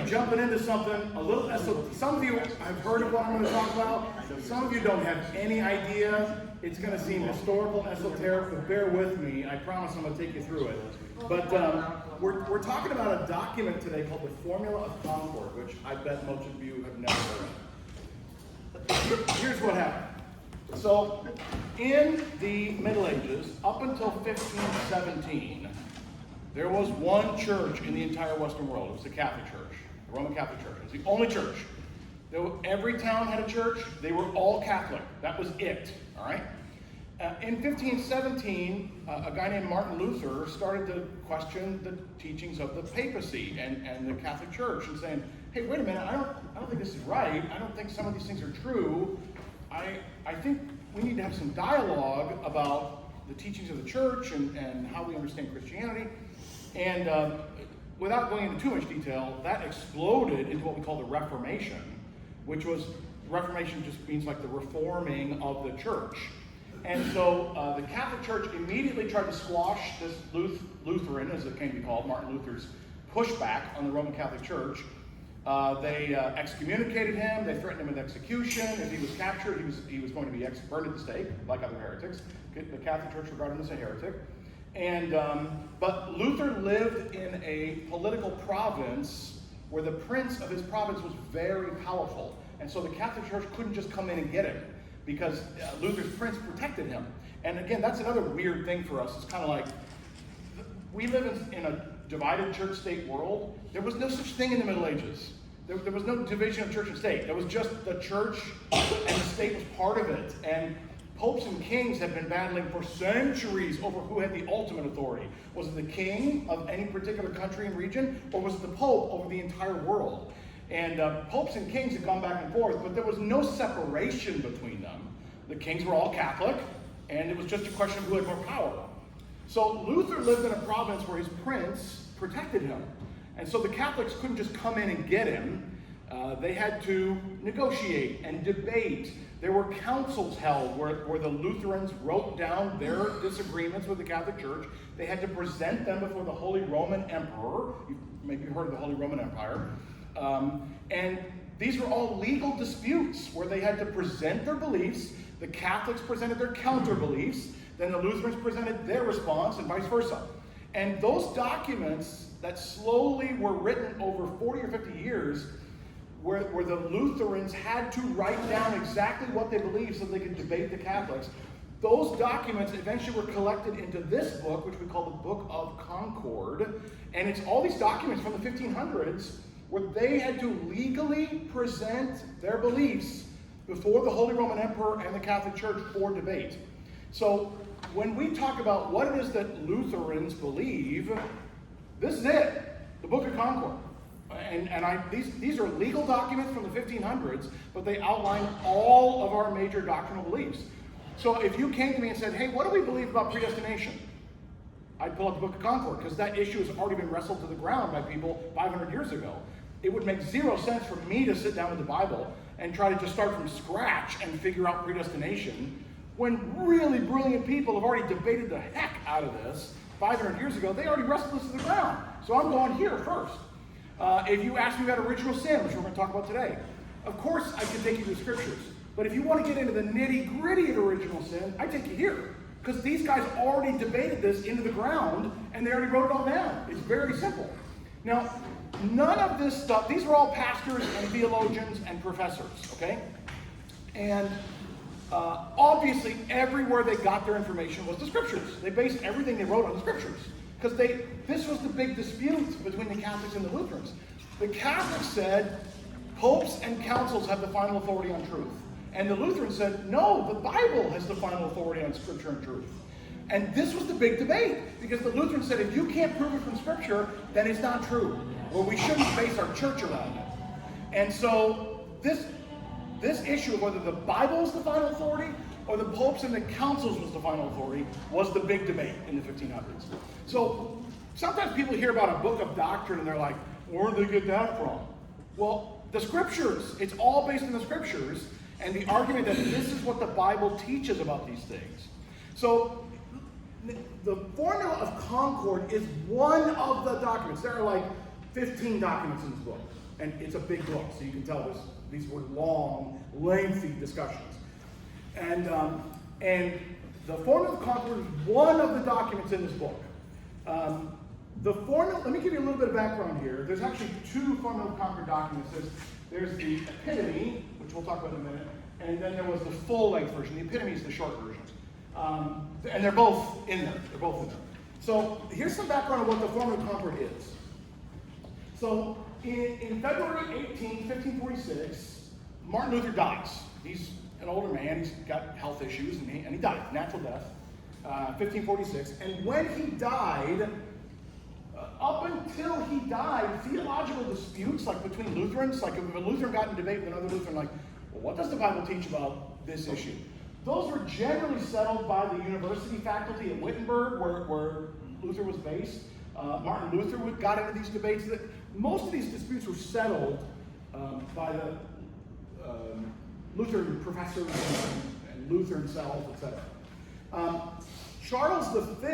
jumping into something a little, so some of you have heard of what I'm going to talk about. Some of you don't have any idea. It's going to seem historical and esoteric, but bear with me. I promise I'm going to take you through it. But we're talking about a document today called the Formula of Concord, which I bet most of you have never heard of. Here's what happened. So, in the Middle Ages, up until 1517, there was one church in the entire Western world. It was the Catholic Church, the Roman Catholic Church. It was the only church. Every town had a church. They were all Catholic. That was it, all right? In 1517, a guy named Martin Luther started to question the teachings of the papacy and the Catholic Church and saying, hey, wait a minute, I don't think this is right. I don't think some of these things are true. I think we need to have some dialogue about the teachings of the church and how we understand Christianity. And without going into too much detail, that exploded into what we call the Reformation, which was, Reformation just means like the reforming of the church. And so the Catholic Church immediately tried to squash this Lutheran, as it came to be called, Martin Luther's pushback on the Roman Catholic Church. They excommunicated him. They threatened him with execution. If he was captured, he was going to be burned at the stake, like other heretics. The Catholic Church regarded him as a heretic. And but Luther lived in a political province where the prince of his province was very powerful. And so the Catholic Church couldn't just come in and get him because Luther's prince protected him. And again, that's another weird thing for us. It's kind of like, we live in a divided church-state world. There was no such thing in the Middle Ages. There was no division of church and state. There was just the church, and the state was part of it. And popes and kings have been battling for centuries over who had the ultimate authority. Was it the king of any particular country and region, or was it the pope over the entire world? And popes and kings had gone back and forth, but there was no separation between them. The kings were all Catholic, and it was just a question of who had more power. So Luther lived in a province where his prince protected him. And so the Catholics couldn't just come in and get him. They had to negotiate and debate. There were councils held where the Lutherans wrote down their disagreements with the Catholic Church. They had to present them before the Holy Roman Emperor. You've maybe heard of the Holy Roman Empire. And these were all legal disputes where they had to present their beliefs. The Catholics presented their counter beliefs. Then the Lutherans presented their response, and vice versa. And those documents that slowly were written over 40 or 50 years, where the Lutherans had to write down exactly what they believed so they could debate the Catholics, those documents eventually were collected into this book, which we call the Book of Concord. And it's all these documents from the 1500s where they had to legally present their beliefs before the Holy Roman Emperor and the Catholic Church for debate. So when we talk about what it is that Lutherans believe, this is it, the Book of Concord. These are legal documents from the 1500s, but they outline all of our major doctrinal beliefs. So if you came to me and said, hey, what do we believe about predestination? I'd pull up the Book of Concord, because that issue has already been wrestled to the ground by people 500 years ago. It would make zero sense for me to sit down with the Bible and try to just start from scratch and figure out predestination, when really brilliant people have already debated the heck out of this 500 years ago. They already wrestled this to the ground. So I'm going here first. If you ask me about original sin, which we're going to talk about today, of course I can take you to the scriptures. But if you want to get into the nitty-gritty of original sin, I take you here. Because these guys already debated this into the ground, and they already wrote it all down. It's very simple. Now, none of this stuff, these are all pastors and theologians and professors, okay? And obviously, everywhere they got their information was the scriptures. They based everything they wrote on the scriptures. Because this was the big dispute between the Catholics and the Lutherans. The Catholics said popes and councils have the final authority on truth. And the Lutherans said, no, the Bible has the final authority on scripture and truth. And this was the big debate, because the Lutherans said, if you can't prove it from scripture, then it's not true. Or we shouldn't base our church around it. And so this issue of whether the Bible is the final authority or the popes and the councils was the final authority was the big debate in the 1500s. So sometimes people hear about a book of doctrine and they're like, where did they get that from? Well, the scriptures. It's all based on the scriptures and the argument that this is what the Bible teaches about these things. So the Formula of Concord is one of the documents. There are like 15 documents in this book. And it's a big book, so you can tell these were long, lengthy discussions. And the Formula of the Conqueror is one of the documents in this book. The formula, let me give you a little bit of background here. There's actually two Formula of the Conqueror documents. There's the Epitome, which we'll talk about in a minute, and then there was the full-length version. The Epitome is the short version. And they're both in there. They're both in there. So here's some background of what the Formula of the Conqueror is. So in February 18, 1546, Martin Luther dies. He's an older man. He's got health issues, and he died, natural death, 1546. And when he died, up until he died, theological disputes, like between Lutherans, like if a Lutheran got in debate with another Lutheran, like, well, what does the Bible teach about this issue? Those were generally settled by the university faculty at Wittenberg, where Luther was based. Martin Luther got into these debates. Most of these disputes were settled by the Lutheran professors and Luther himself, etc. Charles V,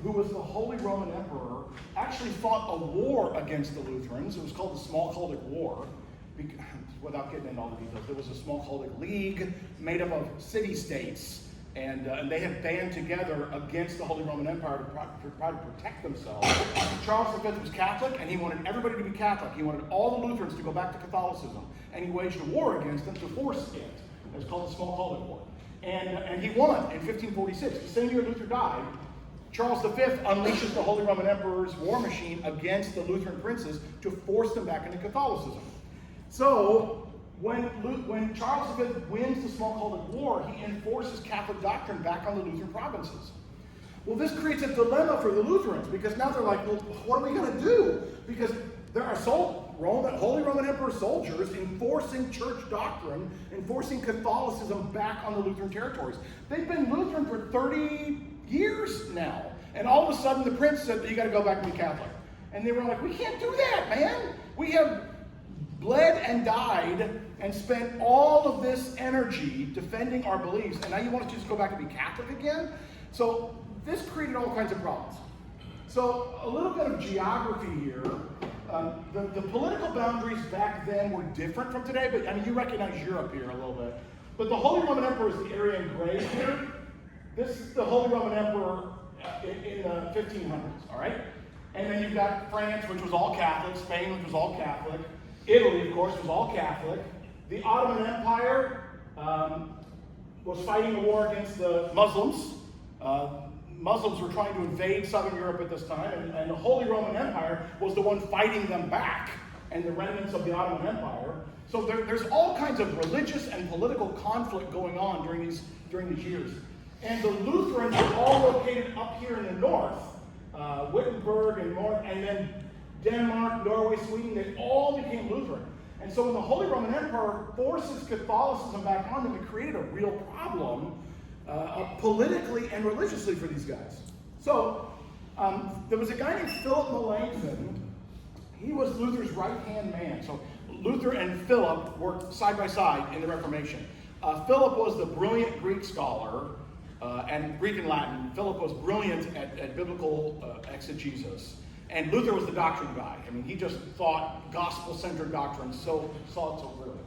who was the Holy Roman Emperor, actually fought a war against the Lutherans. It was called the Smalcaldic War. Without getting into all the details, there was a Smalcaldic League made up of city-states, and they had band together against the Holy Roman Empire to try to protect themselves. Charles V was Catholic, and he wanted everybody to be Catholic. He wanted all the Lutherans to go back to Catholicism, and he waged a war against them to force it. It was called the Smalcaldic War. And he won in 1546. The same year Luther died, Charles V unleashes the Holy Roman Emperor's war machine against the Lutheran princes to force them back into Catholicism. So, when Charles V wins the Smalcaldic War, he enforces Catholic doctrine back on the Lutheran provinces. Well, this creates a dilemma for the Lutherans, because now they're like, well, what are we going to do? Because there are Holy Roman Emperor soldiers enforcing church doctrine, enforcing Catholicism back on the Lutheran territories. They've been Lutheran for 30 years now. And all of a sudden, the prince said, you got to go back and be Catholic. And they were like, we can't do that, man. We have bled and died and spent all of this energy defending our beliefs, and now you want to just go back and be Catholic again? So this created all kinds of problems. So a little bit of geography here. The political boundaries back then were different from today, but I mean, you recognize Europe here a little bit. But the Holy Roman Emperor is the area in gray here. This is the Holy Roman Emperor in the 1500s, all right? And then you've got France, which was all Catholic, Spain, which was all Catholic, Italy, of course, was all Catholic. The Ottoman Empire was fighting a war against the Muslims. Muslims were trying to invade southern Europe at this time, and the Holy Roman Empire was the one fighting them back, and the remnants of the Ottoman Empire. So there's all kinds of religious and political conflict going on during these years. And the Lutherans were all located up here in the north, Wittenberg and north, and then Denmark, Norway, Sweden, they all became Lutheran. And so when the Holy Roman Emperor forces Catholicism back on them, it created a real problem politically and religiously for these guys. So there was a guy named Philip Melanchthon. He was Luther's right-hand man. So Luther and Philip worked side by side in the Reformation. Philip was the brilliant Greek scholar, and Greek and Latin. Philip was brilliant at biblical exegesis. And Luther was the doctrine guy. I mean, he just thought gospel-centered doctrine, saw it so clearly.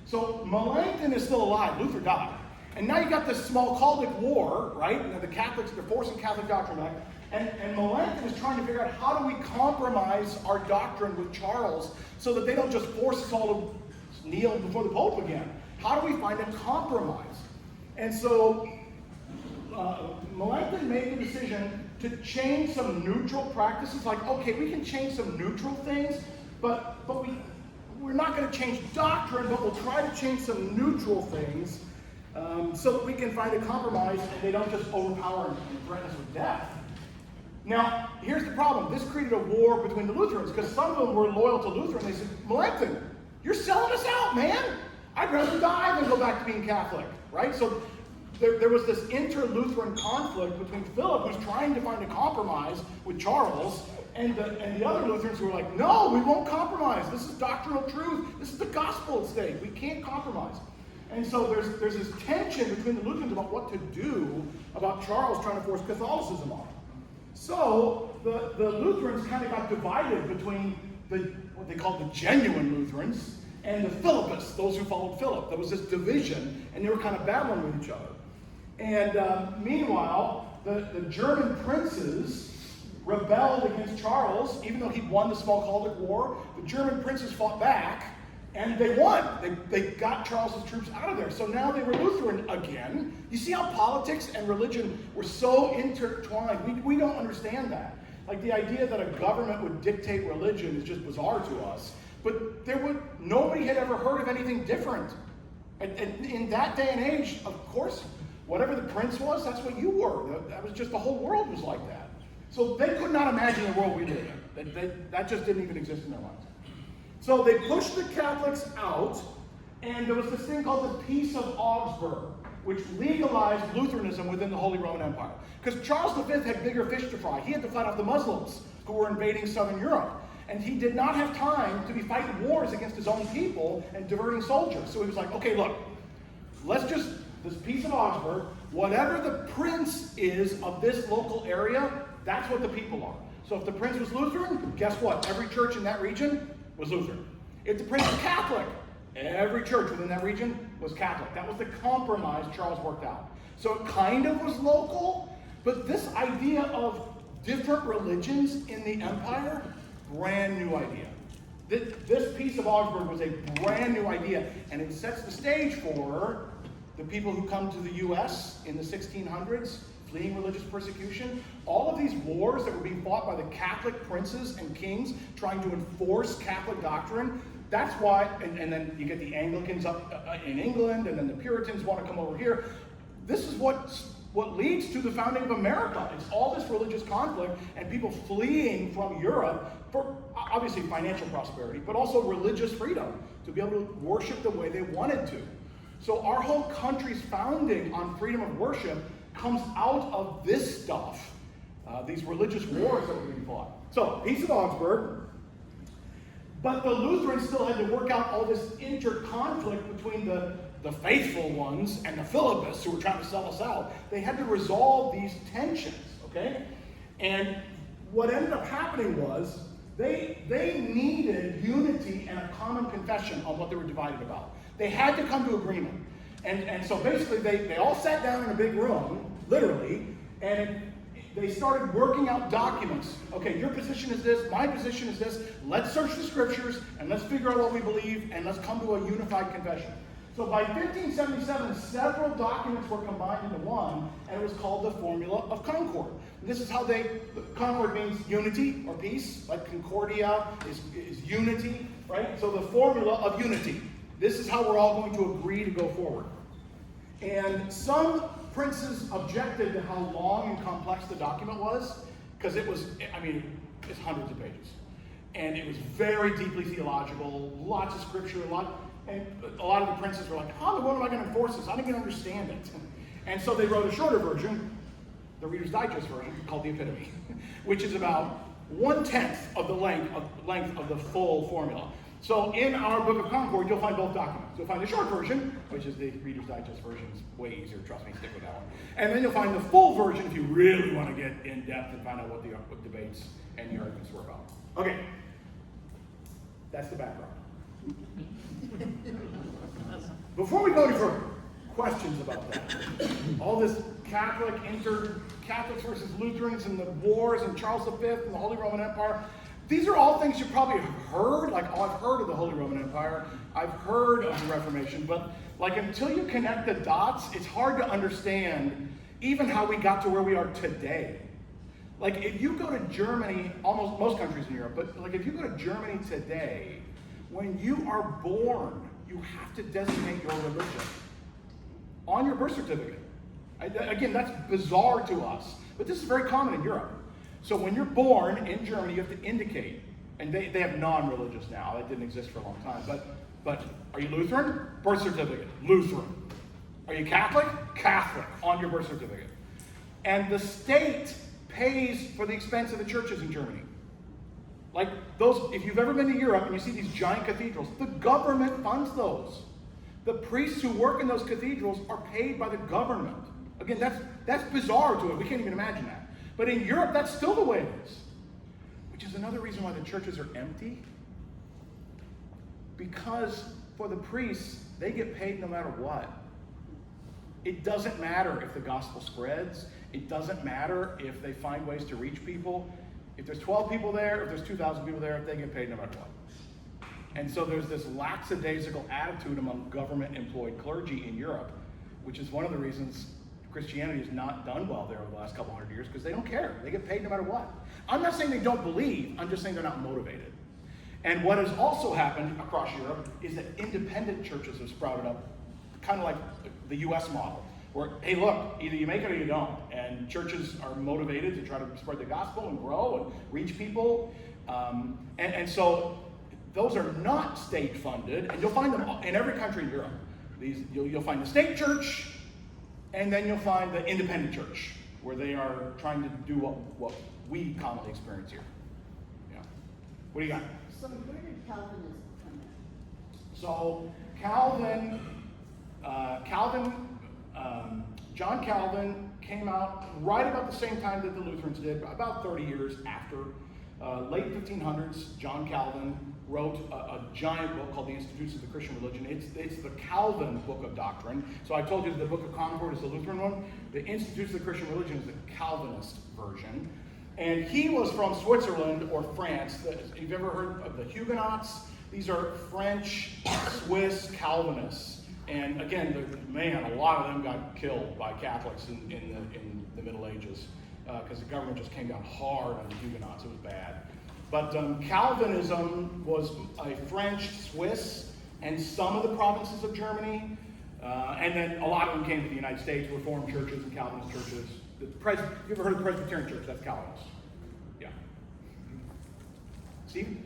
So Melanchthon is still alive. Luther died. And now you got this Smalcaldic War, right? You know, the Catholics, they're forcing Catholic doctrine back. And Melanchthon is trying to figure out, how do we compromise our doctrine with Charles so that they don't just force us all to kneel before the Pope again? How do we find a compromise? And so Melanchthon made the decision to change some neutral practices. Like, okay, we can change some neutral things, but we're not going to change doctrine, but we'll try to change some neutral things so that we can find a compromise and they don't just overpower and threaten us with death. Now, here's the problem. This created a war between the Lutherans, because some of them were loyal to Luther, and they said, Melanchthon, you're selling us out, man. I'd rather die than go back to being Catholic, right? So there was this inter-Lutheran conflict between Philip, who's trying to find a compromise with Charles, and the other Lutherans who were like, no, we won't compromise. This is doctrinal truth. This is the gospel at stake. We can't compromise. And so there's this tension between the Lutherans about what to do about Charles trying to force Catholicism on him. So the Lutherans kind of got divided between what they called the genuine Lutherans, and the Philippists, those who followed Philip. There was this division, and they were kind of battling with each other. And meanwhile, the German princes rebelled against Charles, even though he'd won the Smalkaldic War. The German princes fought back, and they won. They got Charles's troops out of there. So now they were Lutheran again. You see how politics and religion were so intertwined? We don't understand that. Like the idea that a government would dictate religion is just bizarre to us. But nobody had ever heard of anything different. And in that day and age, of course, whatever the prince was, that's what you were. That was just, the whole world was like that. So they could not imagine the world we live in. That just didn't even exist in their minds. So they pushed the Catholics out, and there was this thing called the Peace of Augsburg, which legalized Lutheranism within the Holy Roman Empire. Because Charles V had bigger fish to fry. He had to fight off the Muslims who were invading southern Europe. And he did not have time to be fighting wars against his own people and diverting soldiers. So he was like, okay, look, this Peace of Augsburg, whatever the prince is of this local area, that's what the people are. So if the prince was Lutheran, guess what? Every church in that region was Lutheran. If the prince was Catholic, every church within that region was Catholic. That was the compromise Charles worked out. So it kind of was local, but this idea of different religions in the empire, brand new idea. This Peace of Augsburg was a brand new idea, and it sets the stage for the people who come to the U.S. in the 1600s, fleeing religious persecution. All of these wars that were being fought by the Catholic princes and kings trying to enforce Catholic doctrine, that's why, and then you get the Anglicans up in England, and then the Puritans want to come over here. This is what leads to the founding of America. It's all this religious conflict and people fleeing from Europe for obviously financial prosperity, but also religious freedom, to be able to worship the way they wanted to. So our whole country's founding on freedom of worship comes out of this stuff, these religious wars that were being fought. So, Peace of Augsburg, but the Lutherans still had to work out all this inter-conflict between the faithful ones and the Philippists who were trying to sell us out. They had to resolve these tensions, okay? And what ended up happening was they needed unity and a common confession on what they were divided about. They had to come to agreement. And so basically they all sat down in a big room, literally, and they started working out documents. Okay, your position is this, my position is this. Let's search the scriptures and let's figure out what we believe and let's come to a unified confession. So by 1577, several documents were combined into one, and it was called the Formula of Concord. And this is how Concord means unity or peace, like Concordia is unity, right? So the formula of unity. This is how we're all going to agree to go forward. And some princes objected to how long and complex the document was, because it's hundreds of pages. And it was very deeply theological, lots of scripture, and a lot of the princes were like, how in the world am I going to enforce this? I don't even understand it. And so they wrote a shorter version, the Reader's Digest version, called the Epitome, which is about 1/10 of the length of the full formula. So in our Book of Concord, you'll find both documents. You'll find the short version, which is the Reader's Digest version. It's way easier, trust me, stick with that one. And then you'll find the full version if you really want to get in depth and find out what the debates and the arguments were about. Okay, that's the background. Before we go any further, questions about that? All this Catholics versus Lutherans and the wars and Charles V and the Holy Roman Empire. These are all things you probably have heard, like, oh, I've heard of the Holy Roman Empire, I've heard of the Reformation, but like until you connect the dots, it's hard to understand even how we got to where we are today. Like if you go to Germany, most countries in Europe, but like if you go to Germany today, when you are born, you have to designate your religion on your birth certificate. Again, that's bizarre to us, but this is very common in Europe. So when you're born in Germany, you have to indicate, and they have non-religious now, that didn't exist for a long time, but are you Lutheran? Birth certificate, Lutheran. Are you Catholic? Catholic, on your birth certificate. And the state pays for the expense of the churches in Germany. Like those, if you've ever been to Europe and you see these giant cathedrals, the government funds those. The priests who work in those cathedrals are paid by the government. Again, that's bizarre to it. We can't even imagine that. But in Europe, that's still the way it is. Which is another reason why the churches are empty. Because for the priests, they get paid no matter what. It doesn't matter if the gospel spreads. It doesn't matter if they find ways to reach people. If there's 12 people there, if there's 2,000 people there, they get paid no matter what. And so there's this lackadaisical attitude among government-employed clergy in Europe, which is one of the reasons Christianity has not done well there over the last couple hundred years, because they don't care. They get paid no matter what. I'm not saying they don't believe. I'm just saying they're not motivated. And what has also happened across Europe is that independent churches have sprouted up, kind of like the U.S. model, where, hey, look, either you make it or you don't. And churches are motivated to try to spread the gospel and grow and reach people. And so those are not state-funded, and you'll find them in every country in Europe. You'll find the state church, and then you'll find the independent church, where they are trying to do what we commonly experience here. Yeah. What do you got? So where did Calvinism come in? So John Calvin came out right about the same time that the Lutherans did, about 30 years after. Late 1500s, John Calvin wrote a giant book called The Institutes of the Christian Religion. It's the Calvin book of doctrine. So I told you the Book of Concord is the Lutheran one. The Institutes of the Christian Religion is the Calvinist version. And he was from Switzerland or France. You've ever heard of the Huguenots? These are French, Swiss Calvinists. And again, a lot of them got killed by Catholics in the Middle Ages, because the government just came down hard on the Huguenots. It was bad. But Calvinism was a French, Swiss, and some of the provinces of Germany. And then a lot of them came to the United States, Reformed churches and Calvinist churches. You ever heard of the Presbyterian Church? That's Calvinist. Yeah. Steve?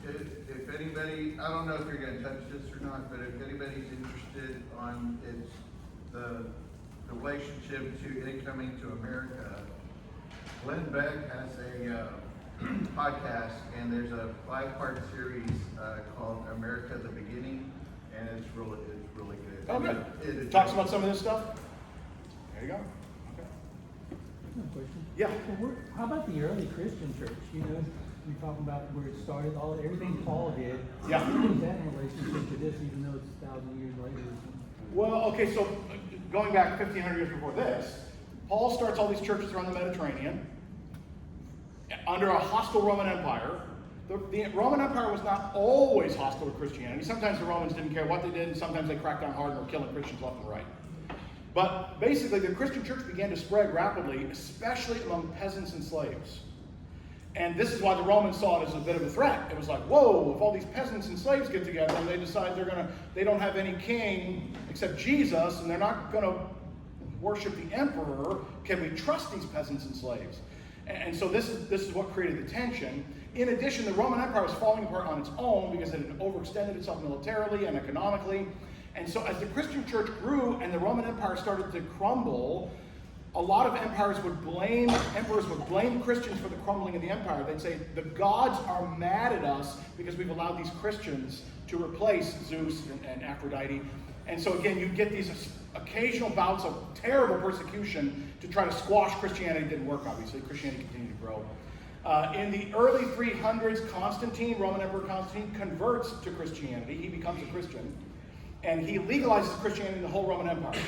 If anybody, I don't know if you're going to touch this or not, but if anybody's interested on the relationship to it coming to America, Glenn Beck has a podcast, and there's a 5-part series called America the Beginning, and it's really good. Oh, good. It talks about some of this stuff? There you go. Okay. No question. Yeah. Well, how about the early Christian church? You know, you're talking about where it started, everything Paul did. Yeah. How is that in relationship to this, even though it's 1,000 years later or something? Well, okay, so going back 1,500 years before this, Paul starts all these churches around the Mediterranean under a hostile Roman Empire. The Roman Empire was not always hostile to Christianity. Sometimes the Romans didn't care what they did, and sometimes they cracked down hard and were killing Christians left and right. But basically, the Christian church began to spread rapidly, especially among peasants and slaves. And this is why the Romans saw it as a bit of a threat. It was like, whoa, if all these peasants and slaves get together and they decide they don't have any king except Jesus, and they're not going to worship the emperor, can we trust these peasants and slaves? And so this is what created the tension. In addition, the Roman Empire was falling apart on its own because it had overextended itself militarily and economically. And so as the Christian church grew and the Roman Empire started to crumble, a lot of emperors would blame Christians for the crumbling of the empire. They'd say, the gods are mad at us because we've allowed these Christians to replace Zeus and Aphrodite. And so again, you get these occasional bouts of terrible persecution to try to squash Christianity. It didn't work, obviously. Christianity continued to grow. In the early 300s, Constantine, Roman Emperor Constantine, converts to Christianity. He becomes a Christian. And he legalizes Christianity in the whole Roman Empire.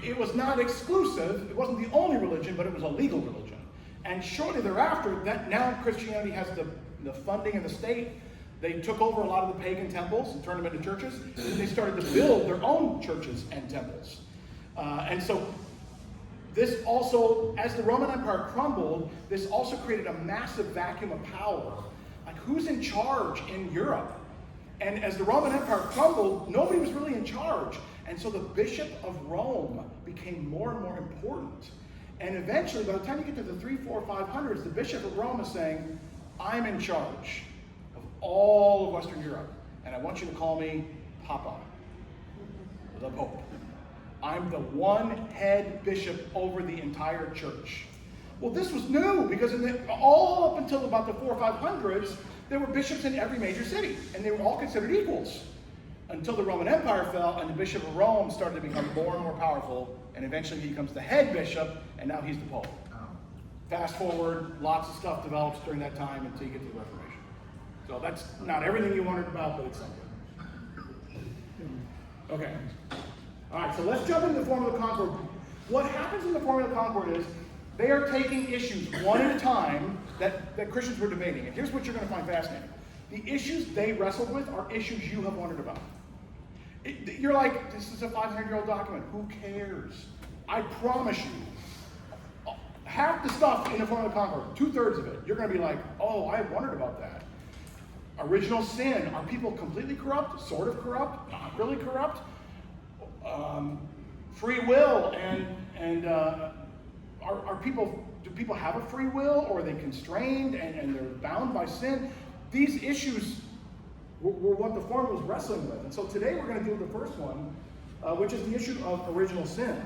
It was not exclusive. It wasn't the only religion, but it was a legal religion. And shortly thereafter, now Christianity has the funding of the state. They took over a lot of the pagan temples and turned them into churches. And they started to build their own churches and temples. And so this also, as the Roman Empire crumbled, this also created a massive vacuum of power. Like, who's in charge in Europe? And as the Roman Empire crumbled, nobody was really in charge. And so the Bishop of Rome became more and more important. And eventually, by the time you get to the 300s, 400s, 500s, the Bishop of Rome is saying, I'm in charge of all of Western Europe. And I want you to call me Papa, the Pope. I'm the one head bishop over the entire church. Well, this was new because all up until about the 400s or 500s, there were bishops in every major city, and they were all considered equals. Until the Roman Empire fell, and the Bishop of Rome started to become more and more powerful, and eventually he becomes the head bishop, and now he's the Pope. Fast forward, lots of stuff develops during that time until you get to the Reformation. So that's not everything you wondered about, but it's something. Okay. All right, so let's jump into the Formula Concord. What happens in the Formula Concord is they are taking issues one at a time that Christians were debating. And here's what you're going to find fascinating. The issues they wrestled with are issues you have wondered about. You're like, this is a 500-year-old document. Who cares? I promise you, half the stuff in the Formula Concord, 2/3 of it, you're going to be like, oh, I wondered about that. Original sin. Are people completely corrupt? Sort of corrupt? Not really corrupt? Free will and are people, do people have a free will, or are they constrained and they're bound by sin? These issues were what the Formula was wrestling with. And so today we're going to do the first one, which is the issue of original sin.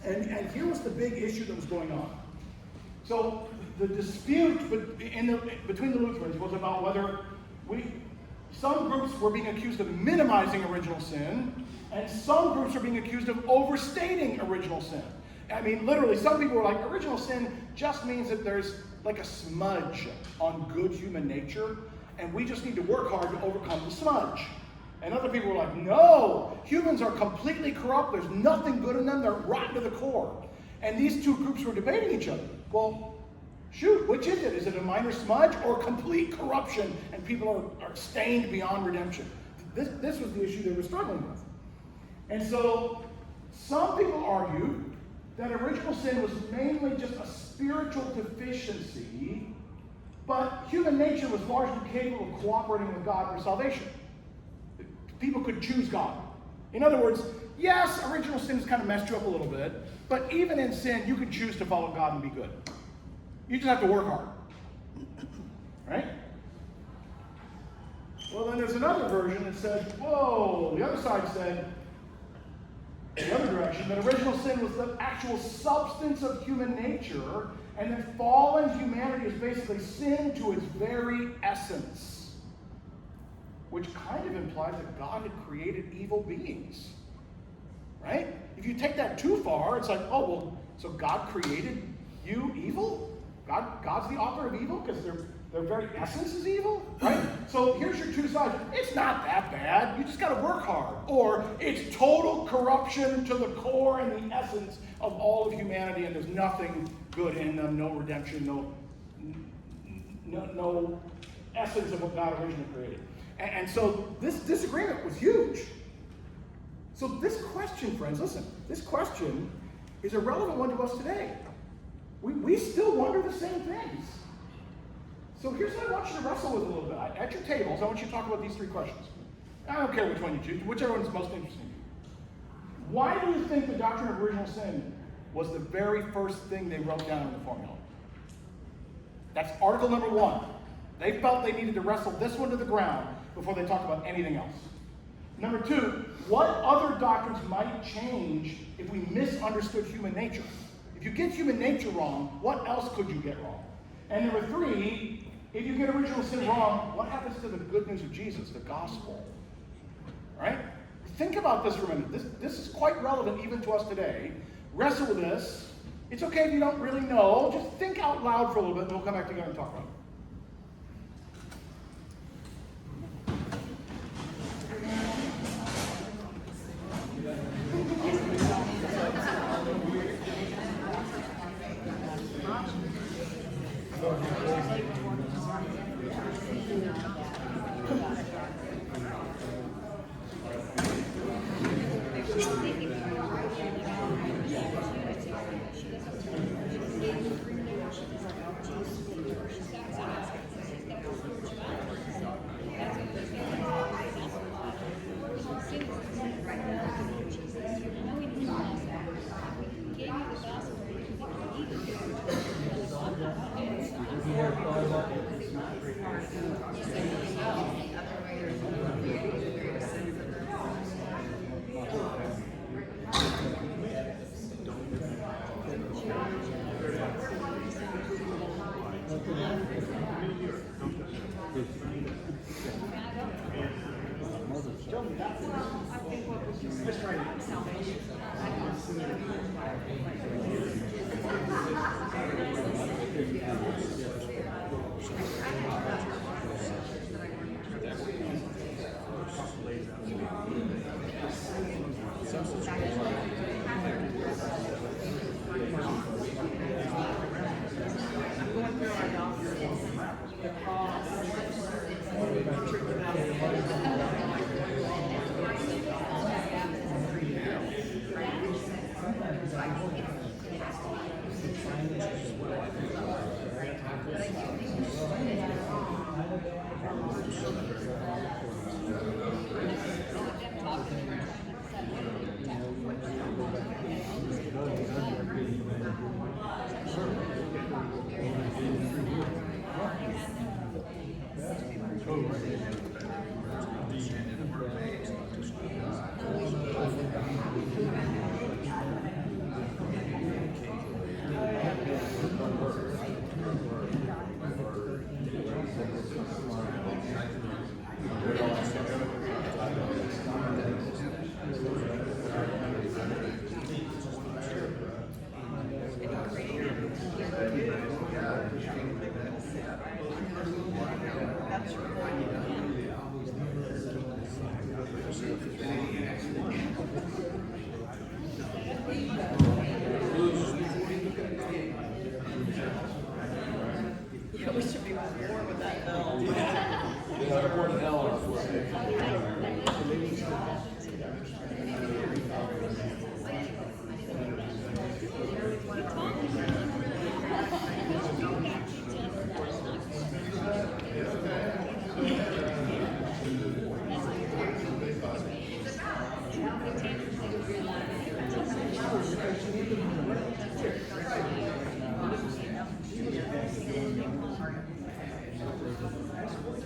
And here was the big issue that was going on. So the dispute between the Lutherans was about whether some groups were being accused of minimizing original sin, and some groups were being accused of overstating original sin. I mean, literally, some people were like, original sin just means that there's like a smudge on good human nature, and we just need to work hard to overcome the smudge. And other people were like, no, humans are completely corrupt, there's nothing good in them, they're rotten to the core. And these two groups were debating each other. Well, shoot, which is it? Is it a minor smudge or complete corruption and people are stained beyond redemption? This was the issue they were struggling with. And so some people argue that original sin was mainly just a spiritual deficiency, but human nature was largely capable of cooperating with God for salvation. People could choose God. In other words, yes, original sin has kind of messed you up a little bit, but even in sin, you can choose to follow God and be good. You just have to work hard. Right? Well, then there's another version that says, whoa, the other side said, the other direction, that original sin was the actual substance of human nature, and that fallen humanity is basically sin to its very essence, which kind of implies that God had created evil beings. Right? If you take that too far, it's like, oh, well, so God created you evil? God's the author of evil because their very essence is evil, right? So here's your two sides. It's not that bad. You just got to work hard. Or it's total corruption to the core and the essence of all of humanity, and there's nothing good in them, no redemption, no essence of what God originally created. And so this disagreement was huge. So this question, friends, listen, this question is a relevant one to us today. We still wonder the same things. So here's what I want you to wrestle with a little bit. At your tables, I want you to talk about these three questions. I don't care which one you choose, whichever one's most interesting to you. Why do you think the doctrine of original sin was the very first thing they wrote down in the formula? That's article number 1. They felt they needed to wrestle this one to the ground before they talked about anything else. Number 2, what other doctrines might change if we misunderstood human nature? If you get human nature wrong, what else could you get wrong? And number 3, if you get original sin wrong, what happens to the good news of Jesus, the gospel? Right? Think about this for a minute. This is quite relevant even to us today. Wrestle with this. It's okay if you don't really know. Just think out loud for a little bit, and we'll come back together and talk about it. We should be born with that bell.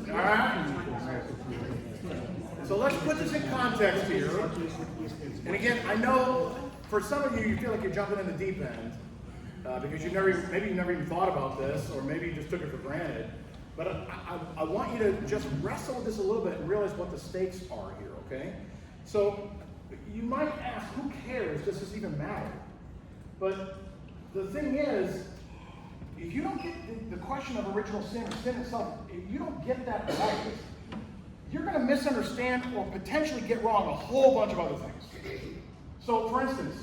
All right? So let's put this in context here. And again, I know for some of you, you feel like you're jumping in the deep end because maybe you never even thought about this, or maybe you just took it for granted. But I want you to just wrestle with this a little bit and realize what the stakes are here, okay? So you might ask, who cares? Does this even matter? But the thing is, if you don't get the question of original sin or sin itself, if you don't get that right, you're going to misunderstand or potentially get wrong a whole bunch of other things. So, for instance,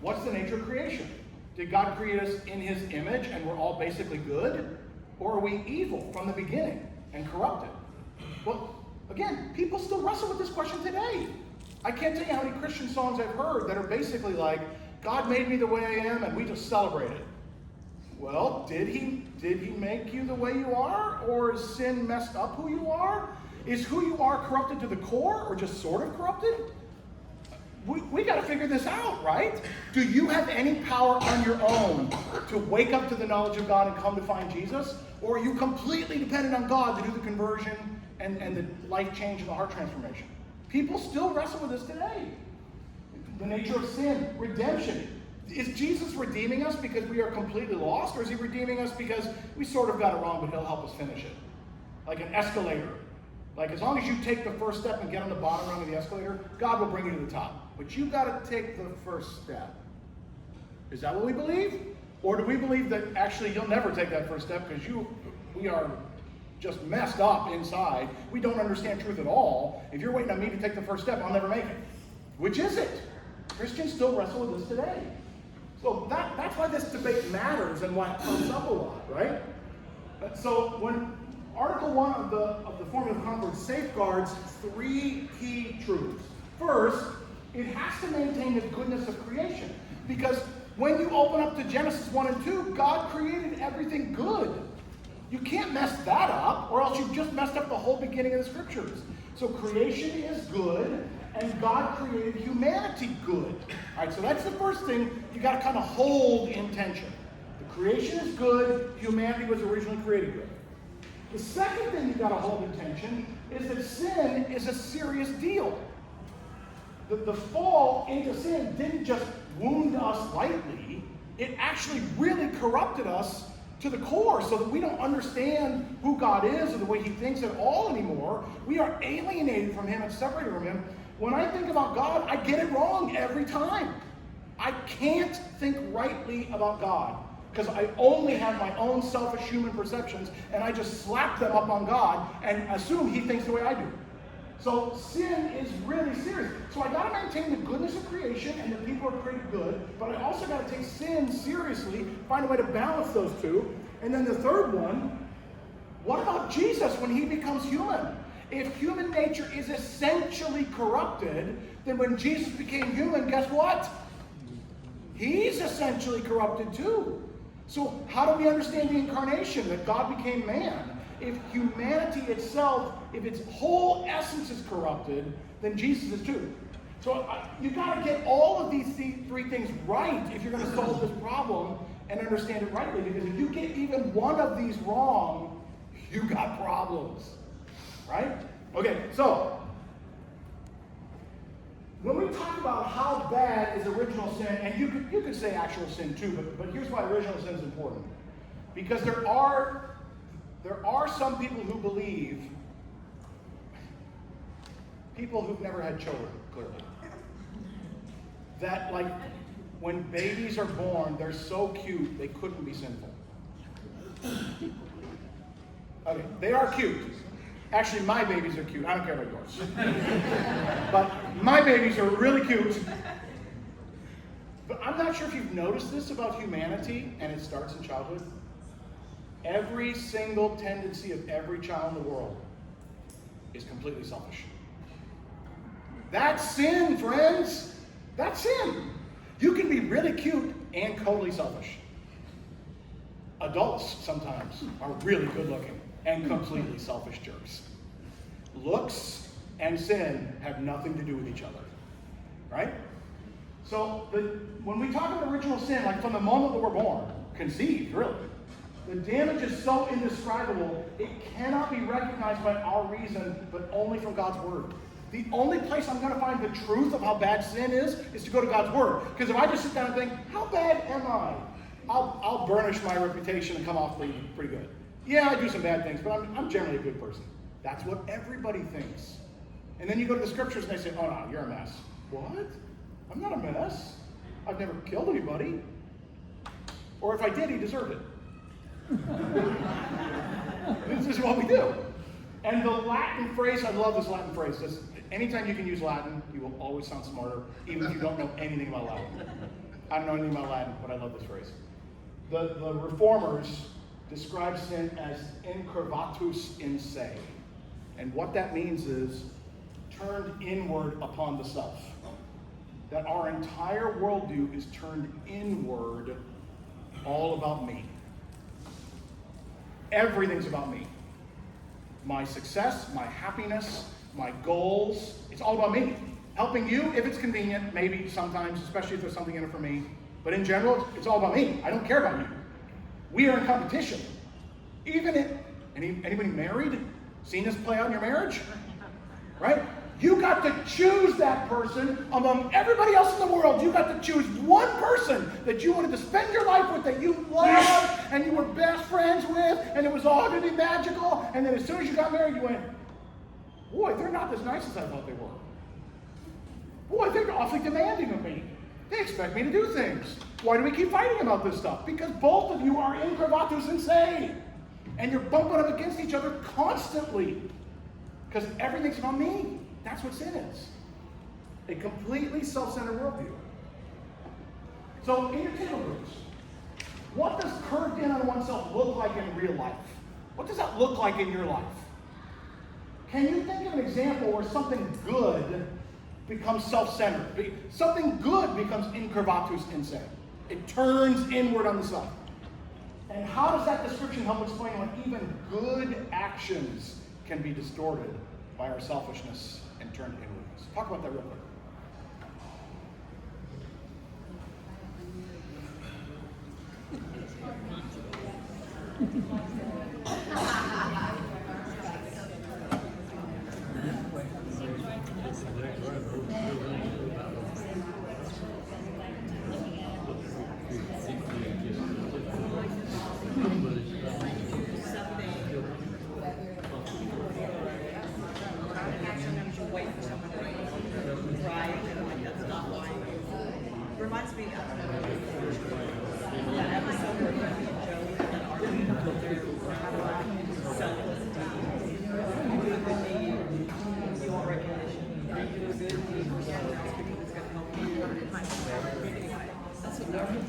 what's the nature of creation? Did God create us in His image and we're all basically good? Or are we evil from the beginning and corrupted? Well, again, people still wrestle with this question today. I can't tell you how many Christian songs I've heard that are basically like, God made me the way I am and we just celebrate it. Well, did he make you the way you are? Or is sin messed up who you are? Is who you are corrupted to the core or just sort of corrupted? We got to figure this out, right? Do you have any power on your own to wake up to the knowledge of God and come to find Jesus? Or are you completely dependent on God to do the conversion and the life change and the heart transformation? People still wrestle with this today. The nature of sin, redemption. Is Jesus redeeming us because we are completely lost? Or is He redeeming us because we sort of got it wrong, but He'll help us finish it? Like an escalator. Like as long as you take the first step and get on the bottom rung of the escalator, God will bring you to the top. But you got to take the first step. Is that what we believe? Or do we believe that actually you'll never take that first step because we are just messed up inside. We don't understand truth at all. If you're waiting on me to take the first step, I'll never make it. Which is it? Christians still wrestle with this today. So that's why this debate matters and why it comes up a lot, right? So when Article 1 of the Formula of Concord safeguards three key truths. First, it has to maintain the goodness of creation. Because when you open up to Genesis 1 and 2, God created everything good. You can't mess that up, or else you've just messed up the whole beginning of the scriptures. So creation is good, and God created humanity good. All right, so that's the first thing you got to kind of hold in tension. The creation is good, humanity was originally created good. The second thing you got to hold in tension is that sin is a serious deal. The fall into sin didn't just wound us lightly, it actually really corrupted us to the core so that we don't understand who God is or the way He thinks at all anymore. We are alienated from Him and separated from Him. When I think about God, I get it wrong every time. I can't think rightly about God because I only have my own selfish human perceptions and I just slap them up on God and assume He thinks the way I do. So sin is really serious. So I got to maintain the goodness of creation and that people are pretty good, but I also got to take sin seriously, find a way to balance those two. And then the third one, what about Jesus when he becomes human? If human nature is essentially corrupted, then when Jesus became human, guess what? He's essentially corrupted too. So how do we understand the incarnation, that God became man? If humanity itself, if its whole essence is corrupted, then Jesus is too. So you got to get all of these three things right if you're going to solve this problem and understand it rightly. Because if you get even one of these wrong, you got problems. Right? Okay, so when we talk about how bad is original sin, and you could say actual sin too, but here's why original sin is important. Because there are some people who believe, people who've never had children, clearly, that like when babies are born, they're so cute they couldn't be sinful. Okay, they are cute. Actually, my babies are cute. I don't care about yours. But my babies are really cute. But I'm not sure if you've noticed this about humanity, and it starts in childhood. Every single tendency of every child in the world is completely selfish. That's sin, friends. That's sin. You can be really cute and totally selfish. Adults sometimes are really good looking and completely selfish jerks. Looks and sin have nothing to do with each other. Right? So when we talk about original sin, like from the moment that we're born, conceived, really, the damage is so indescribable, it cannot be recognized by our reason, but only from God's word. The only place I'm going to find the truth of how bad sin is to go to God's word. Because if I just sit down and think, how bad am I? I'll burnish my reputation and come off pretty good. Yeah, I do some bad things, but I'm generally a good person. That's what everybody thinks. And then you go to the scriptures and they say, oh no, you're a mess. What? I'm not a mess. I've never killed anybody. Or if I did, he deserved it. This is what we do. And the Latin phrase, I love this Latin phrase. Anytime you can use Latin, you will always sound smarter, even if you don't know anything about Latin. I don't know anything about Latin, but I love this phrase. The reformers describe sin as incurvatus in se. And what that means is turned inward upon the self. That our entire worldview is turned inward, all about me. Everything's about me. My success, my happiness, my goals, it's all about me. Helping you if it's convenient, maybe sometimes, especially if there's something in it for me. But in general, it's all about me. I don't care about you. We are in competition. Even if, anybody married? Seen this play out in your marriage? Right? You got to choose that person among everybody else in the world. You got to choose one person that you wanted to spend your life with, that you loved, and you were best friends with, and it was all going to be magical. And then as soon as you got married, you went, boy, they're not as nice as I thought they were. Boy, they're awfully demanding of me. They expect me to do things. Why do we keep fighting about this stuff? Because both of you are incurvatus in se. And you're bumping up against each other constantly. Because everything's about me. That's what sin is. A completely self-centered worldview. So in your table groups, what does curved in on oneself look like in real life? What does that look like in your life? Can you think of an example where something good becomes self-centered? Something good becomes incurvatus in se. It turns inward on the self. And how does that description help explain when even good actions can be distorted by our selfishness and turned inwards? Talk about that real quick. Reminds me of that episode where Joey and Archie have their self-esteem. You already And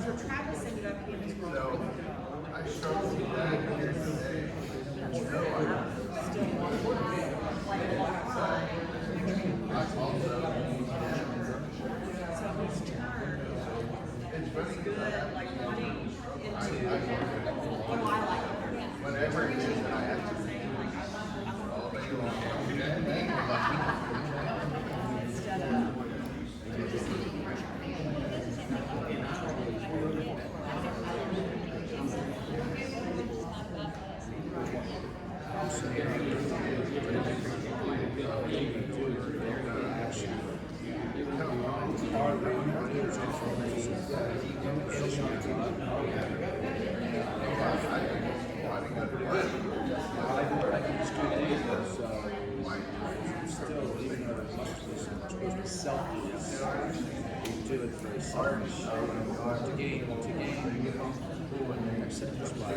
so Travis ended up being his So, role. I struggled with that here today. I also, So his turn it's funny because good, like wanting I into. whatever it is that I have to do, all day long. Instead of. Selfless. You do it very selfish. To gain. Acceptance by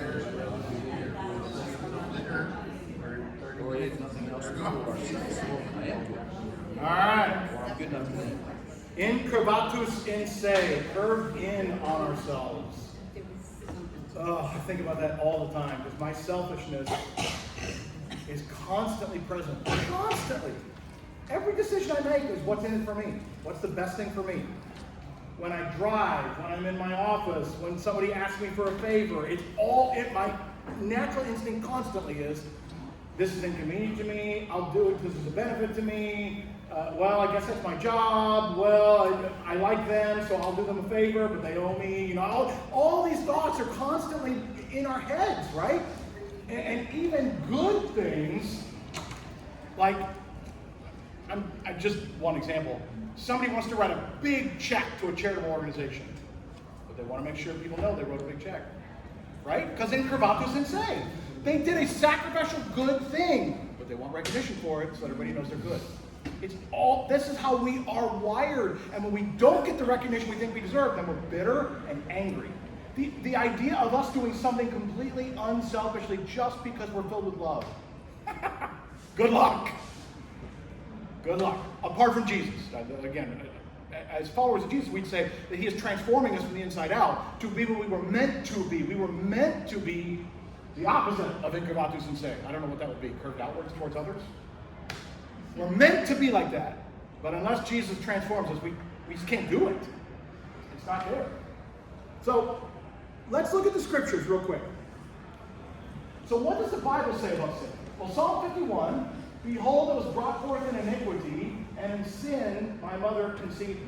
or if nothing else, we fool ourselves. I am good. All right. Or I'm good enough for them. Incurvatus in se, curve in on ourselves. Oh, I think about that all the time because my selfishness is constantly present. Constantly. Every decision I make is what's in it for me. What's the best thing for me? When I drive, when I'm in my office, when somebody asks me for a favor, it's all in my natural instinct constantly is, this is inconvenient to me, I'll do it because it's a benefit to me, well, I guess that's my job, well, I like them, so I'll do them a favor, but they owe me, you know, all these thoughts are constantly in our heads, right? And even good things, like, I just one example. Somebody wants to write a big check to a charitable organization, but they want to make sure people know they wrote a big check, right? Because incurvatus in se, they did a sacrificial good thing, but they want recognition for it, so everybody knows they're good. It's all. This is how we are wired, and when we don't get the recognition we think we deserve, then we're bitter and angry. The idea of us doing something completely unselfishly just because we're filled with love. Good luck. Good luck. Apart from Jesus. Again, as followers of Jesus, we'd say that he is transforming us from the inside out to be what we were meant to be. We were meant to be the opposite of incurvatus in se. I don't know what that would be. Curved outwards towards others? We're meant to be like that. But unless Jesus transforms us, we just can't do it. It's not there. So, let's look at the scriptures real quick. So what does the Bible say about sin? Well, Psalm 51, behold, I was brought forth in iniquity, and in sin my mother conceived me.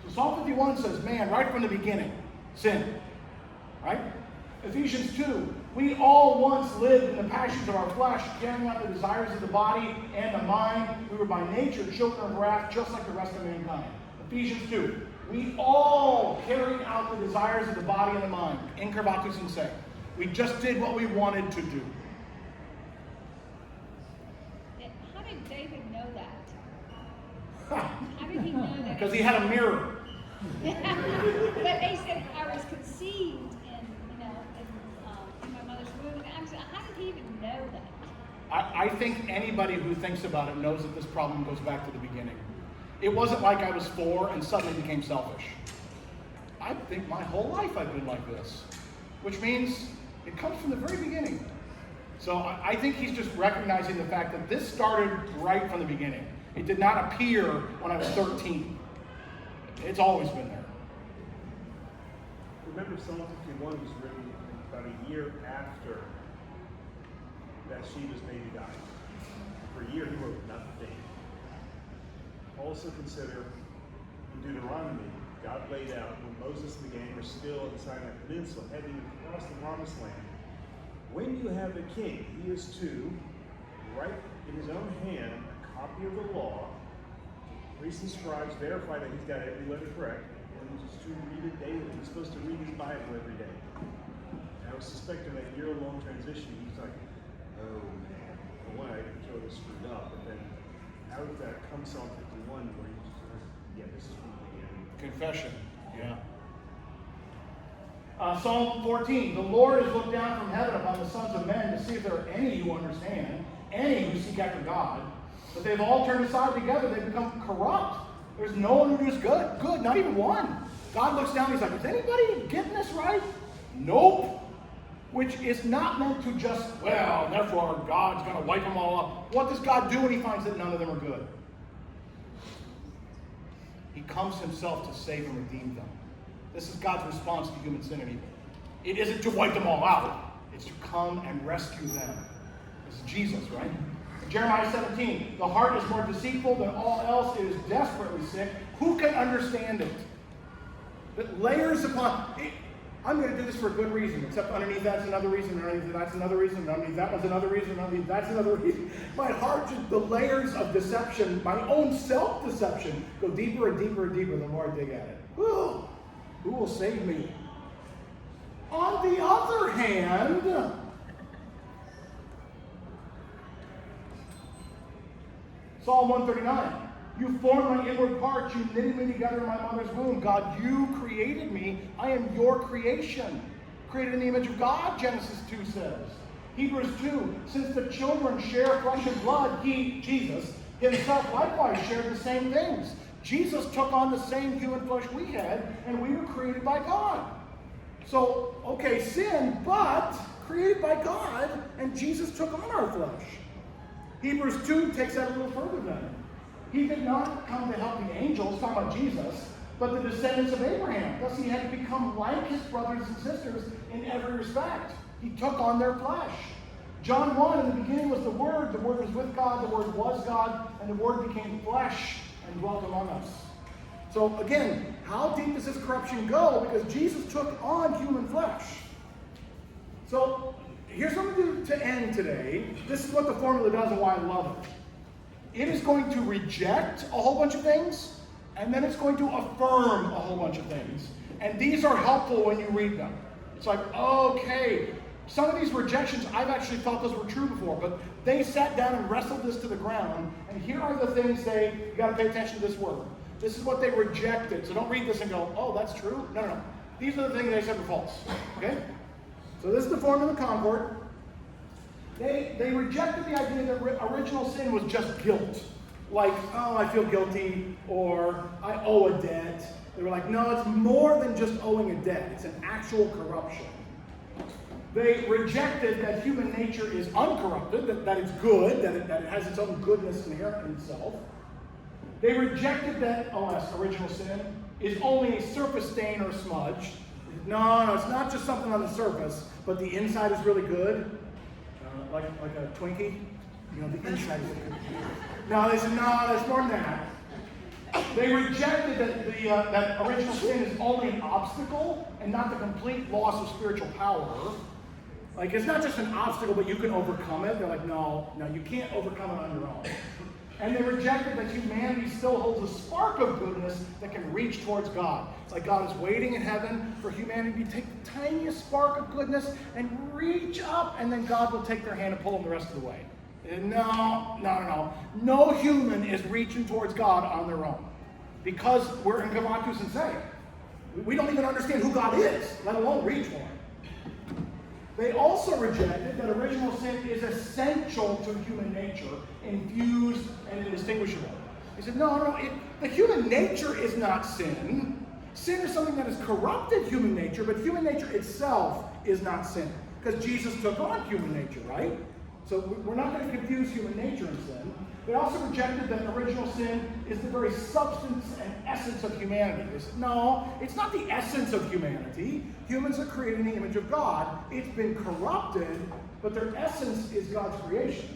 So Psalm 51 says, man, right from the beginning, sin. Right? Ephesians 2, we all once lived in the passions of our flesh, carrying out the desires of the body and the mind. We were by nature children of wrath, just like the rest of mankind. Ephesians 2, we all carried out the desires of the body and the mind. Incurvatus in se. We just did what we wanted to do. How did David know that? How did he know that? Because he had a mirror. But they said I was conceived in my mother's womb. How did he even know that? I think anybody who thinks about it knows that this problem goes back to the beginning. It wasn't like I was 4 and suddenly became selfish. I think my whole life I've been like this, which means it comes from the very beginning. So I think he's just recognizing the fact that this started right from the beginning. It did not appear when I was 13. It's always been there. Remember, Psalm 51 was written about a year after Bathsheba's baby died. For a year, he wrote nothing. Also consider in Deuteronomy, God laid out when Moses and the gang were still on the Sinai Peninsula, heading across the Promised Land. When you have a king, he is to write in his own hand a copy of the law. Priests and scribes verify that he's got every letter correct, and he's to read it daily. He's supposed to read his Bible every day. And I was suspecting that year-long transition, he's like, oh man, one, I totally screwed up, but then out of that comes Psalm 51 where he just says, yeah, this is from the beginning. Confession, yeah. Psalm 14, the Lord has looked down from heaven upon the sons of men to see if there are any who understand, any who seek after God. But they've all turned aside together. They've become corrupt. There's no one who does good. Good, not even one. God looks down, he's like, is anybody getting this right? Nope. Which is not meant to just, well, therefore God's going to wipe them all up. What does God do when he finds that none of them are good? He comes himself to save and redeem them. This is God's response to human sin and evil. It isn't to wipe them all out. It's to come and rescue them. This is Jesus, right? In Jeremiah 17, the heart is more deceitful than all else. It is desperately sick. Who can understand it? But layers upon... I'm going to do this for a good reason, except underneath that's another reason, underneath that's another reason, underneath that one's another reason, underneath that's another reason. My heart, just the layers of deception, my own self-deception, go deeper and deeper and deeper the more I dig at it. Whew. Who will save me? On the other hand, Psalm 139. You formed my inward parts. You knitted me together in my mother's womb. God, you created me. I am your creation. Created in the image of God, Genesis 2 says. Hebrews 2. Since the children share flesh and blood, he, Jesus, himself likewise shared the same things. Jesus took on the same human flesh we had, and we were created by God. So, okay, sin, but created by God, and Jesus took on our flesh. Hebrews 2 takes that a little further then. He did not come to help the angels, talking about Jesus, but the descendants of Abraham. Thus he had to become like his brothers and sisters in every respect. He took on their flesh. John 1, in the beginning was the Word was with God, the Word was God, and the Word became flesh and dwelt among us. So again, how deep does this corruption go? Because Jesus took on human flesh. So here's what I'm going to do to end today. This is what the formula does and why I love it. It is going to reject a whole bunch of things, and then it's going to affirm a whole bunch of things. And these are helpful when you read them. It's like, okay, some of these rejections, I've actually thought those were true before, but they sat down and wrestled this to the ground, and here are the things you got to pay attention to this word. This is what they rejected. So don't read this and go, oh, that's true. No. These are the things they said were false. Okay? So this is the form of the Concord. They rejected the idea that original sin was just guilt. Like, oh, I feel guilty, or I owe a debt. They were like, no, it's more than just owing a debt. It's an actual corruption. They rejected that human nature is uncorrupted, that it's good, that it has its own goodness inherent in itself. They rejected that original sin is only a surface stain or smudge. No, it's not just something on the surface, but the inside is really good. Like a Twinkie, the inside is good. No, they said, no, there's more than that. They rejected that original sin is only an obstacle and not the complete loss of spiritual power. Like, it's not just an obstacle, but you can overcome it. They're like, no, you can't overcome it on your own. And they rejected that humanity still holds a spark of goodness that can reach towards God. It's like God is waiting in heaven for humanity to take the tiniest spark of goodness and reach up, and then God will take their hand and pull them the rest of the way. And no. No human is reaching towards God on their own. Because we're in Gavatus and say, we don't even understand who God is, let alone reach for him. They also rejected that original sin is essential to human nature, infused and indistinguishable. He said, no, the human nature is not sin. Sin is something that has corrupted human nature, but human nature itself is not sin. Because Jesus took on human nature, right? So we're not going to confuse human nature and sin. They also rejected that original sin is the very substance and essence of humanity. They said, no, it's not the essence of humanity. Humans are created in the image of God. It's been corrupted, but their essence is God's creation.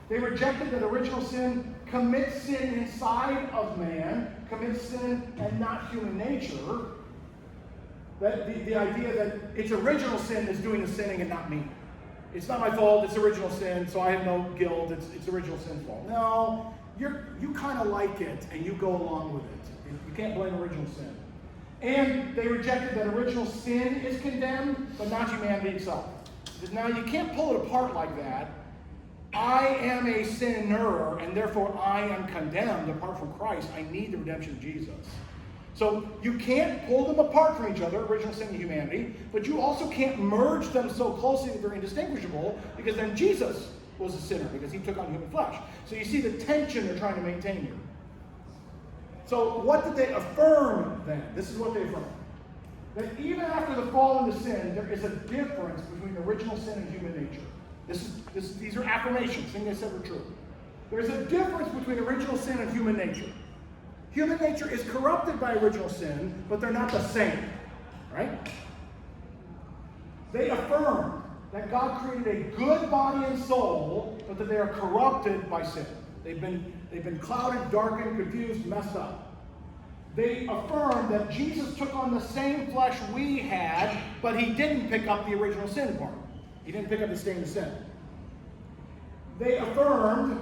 They rejected that original sin commits sin inside of man, commits sin and not human nature. That the idea that its original sin is doing the sinning and not me. It's not my fault, it's original sin, so I have no guilt, it's original sin's fault. No, you kind of like it and you go along with it. You can't blame original sin. And they rejected that original sin is condemned, but not humanity itself. Because now you can't pull it apart like that. I am a sinner, and therefore I am condemned apart from Christ. I need the redemption of Jesus. So you can't pull them apart from each other, original sin and humanity, but you also can't merge them so closely that they're indistinguishable, because then Jesus was a sinner, because he took on human flesh. So you see the tension they're trying to maintain here. So what did they affirm then? This is what they affirmed. That even after the fall into sin, there is a difference between original sin and human nature. These are affirmations, things they said were true. There's a difference between original sin and human nature. Human nature is corrupted by original sin, but they're not the same, right? They affirm that God created a good body and soul, but that they are corrupted by sin. They've been clouded, darkened, confused, messed up. They affirm that Jesus took on the same flesh we had, but he didn't pick up the original sin part. He didn't pick up the stain of sin. They affirmed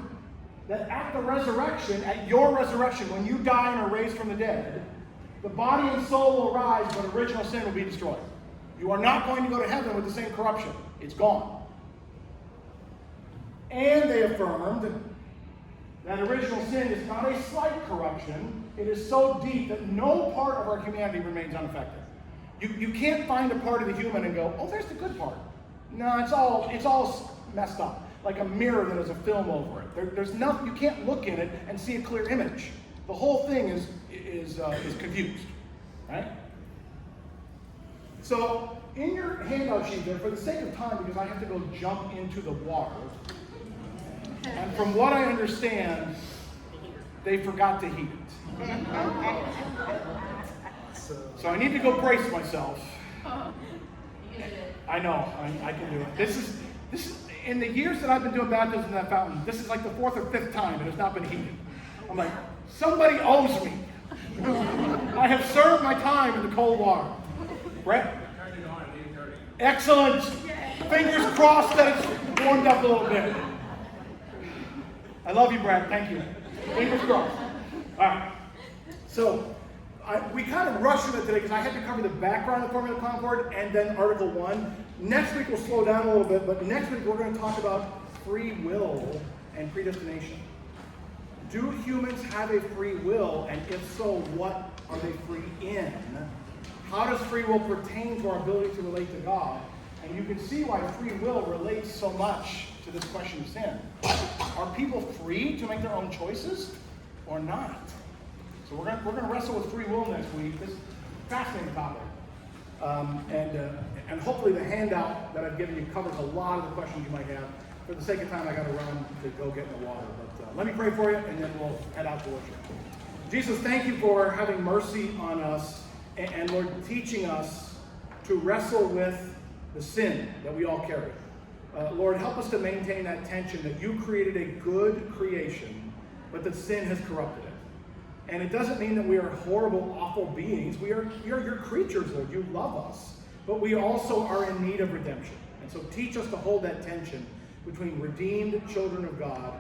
that at the resurrection, at your resurrection, when you die and are raised from the dead, the body and soul will rise, but original sin will be destroyed. You are not going to go to heaven with the same corruption. It's gone. And they affirmed that original sin is not a slight corruption. It is so deep that no part of our humanity remains unaffected. You can't find a part of the human and go, oh, there's the good part. No, it's all messed up. Like a mirror that has a film over it. There's nothing, you can't look in it and see a clear image. The whole thing is confused, right? So in your handout sheet there, for the sake of time, because I have to go jump into the water, and from what I understand, they forgot to heat it. So I need to go brace myself. I know, I can do it. This is in the years that I've been doing baptism in that fountain, this is like the 4th or 5th time it has not been heated. I'm like, somebody owes me. I have served my time in the cold water. Brett? Excellent. Fingers crossed that it's warmed up a little bit. I love you, Brett. Thank you. Fingers crossed. All right. So we kind of rushed through it today because I had to cover the background of Formula Concord and then Article 1. Next week we'll slow down a little bit, but next week we're going to talk about free will and predestination. Do humans have a free will, and if so, what are they free in? How does free will pertain to our ability to relate to God? And you can see why free will relates so much to this question of sin. Are people free to make their own choices or not? So we're going to wrestle with free will next week. This is a fascinating topic. And hopefully the handout that I've given you covers a lot of the questions you might have. For the sake of time, I got to run to go get in the water. But let me pray for you, and then we'll head out to worship. Jesus, thank you for having mercy on us, and Lord, teaching us to wrestle with the sin that we all carry. Lord, help us to maintain that tension that you created a good creation, but that sin has corrupted it. And it doesn't mean that we are horrible, awful beings. We are your creatures, Lord. You love us. But we also are in need of redemption. And so teach us to hold that tension between redeemed children of God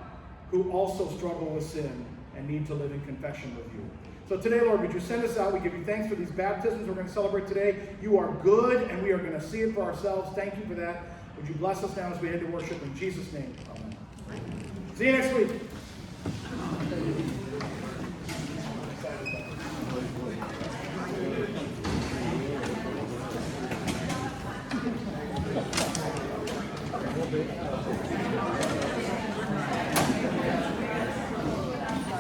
who also struggle with sin and need to live in confession with you. So today, Lord, would you send us out? We give you thanks for these baptisms we're going to celebrate today. You are good, and we are going to see it for ourselves. Thank you for that. Would you bless us now as we head to worship in Jesus' name? Amen. See you next week. A little bit.